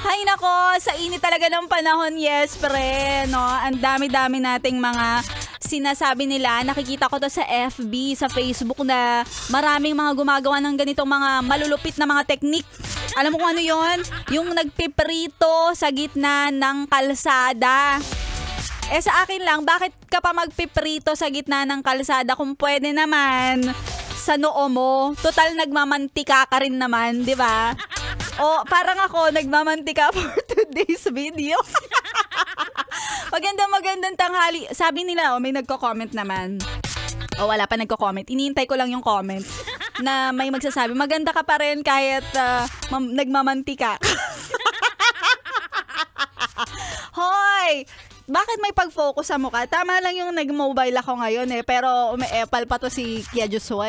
Hay nako, sa init talaga ng panahon, yes, pre, no? Ang dami-dami nating mga sinasabi nila. Nakikita ko to sa FB, sa Facebook na maraming mga gumagawa ng ganitong mga malulupit na mga teknik. Alam mo kung ano yon? Yung nagpiprito sa gitna ng kalsada. Sa akin lang, bakit ka pa magpiprito sa gitna ng kalsada kung pwede naman sa noo mo? Total, nagmamantika ka rin naman, di ba? O, parang ako, nagmamantika for today's video. Magandang tanghali. Sabi nila, may nagko-comment naman. O, wala pa nagko-comment. Iniintay ko lang yung comment na may magsasabi, maganda ka pa rin kahit nagmamantika. Hoy! Bakit may pag-focus sa mukha? Tama lang yung nag-mobile ako ngayon pero umi-epal pa to si Kia Joshua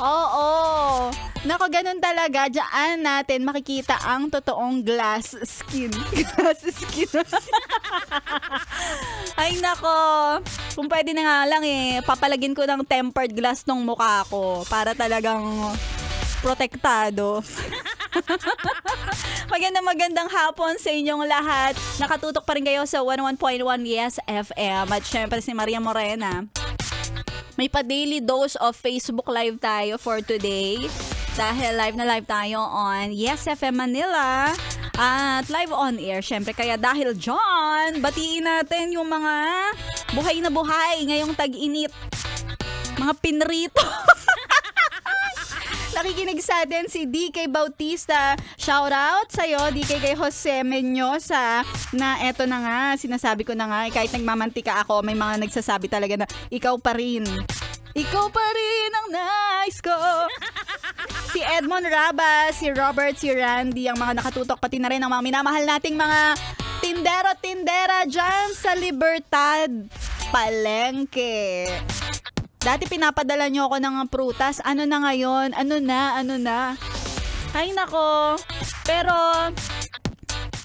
Oo. Nako, ganun talaga. Diyan natin makikita ang totoong glass skin. Glass skin. Ay, nako. Kung pwede na nga lang papalagin ko ng tempered glass tong mukha ko para talagang protektado. Magandang hapon sa inyong lahat. Nakatutok pa rin kayo sa 101.1 Yes FM. At syempre si Maria Morena. May pa-daily dose of Facebook Live tayo for today. Dahil live na live tayo on Yes FM Manila. At live on air, syempre. Kaya dahil dyan, batiin natin yung mga buhay na buhay ngayong tag-init. Mga pinrito. Nakikinig sa atin si DK Bautista. Shout out sa'yo, DK kay Jose Menyosa, na eto na nga, sinasabi ko na nga, kahit nagmamantika ako, may mga nagsasabi talaga na, ikaw pa rin. Ikaw pa rin ang nice ko. Si Edmond Raba, si Robert, si Randy, ang mga nakatutok, pati na rin ang mga minamahal nating mga tindera dyan sa Libertad Palengke. Dati pinapadala nyo ako ng prutas. Ano na ngayon? Ano na? Ay nako. Pero,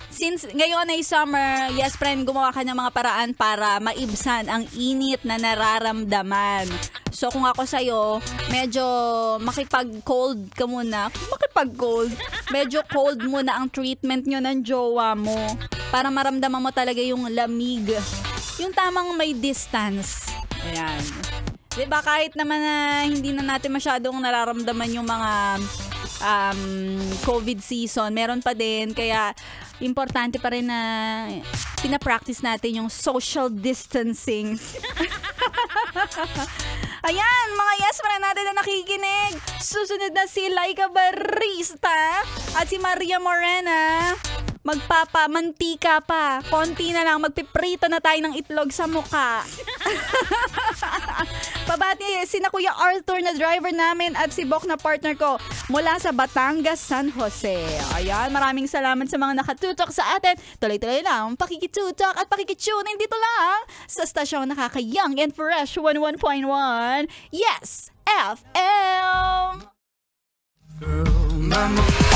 since ngayon ay summer, yes friend, gumawa ka ng mga paraan para maibsan ang init na nararamdaman. So kung ako sa'yo, medyo makipag-cold ka muna. Makipag-cold? Medyo cold muna ang treatment nyo ng jowa mo. Para maramdaman mo talaga yung lamig. Yung tamang may distance. Ayan. Diba, kahit naman na hindi na natin masyadong nararamdaman yung mga COVID season, meron pa din. Kaya, importante pa rin na pinapractice natin yung social distancing. Ayan, mga yes friend natin na nakikinig. Susunod na si Laika Barista at si Maria Morena. Magpapamantika pa. Konti na lang. Magpiprito na tayo ng itlog sa mukha. Pabati sina Kuya Arthur na driver namin at si Bok na partner ko mula sa Batangas, San Jose. Ayan, maraming salamat sa mga nakatutok sa atin. Tuloy-tuloy lang pakikitutok at pakikitunin dito lang sa stasyong nakaka-young and fresh 101.1 Yes FM. Girl, mama.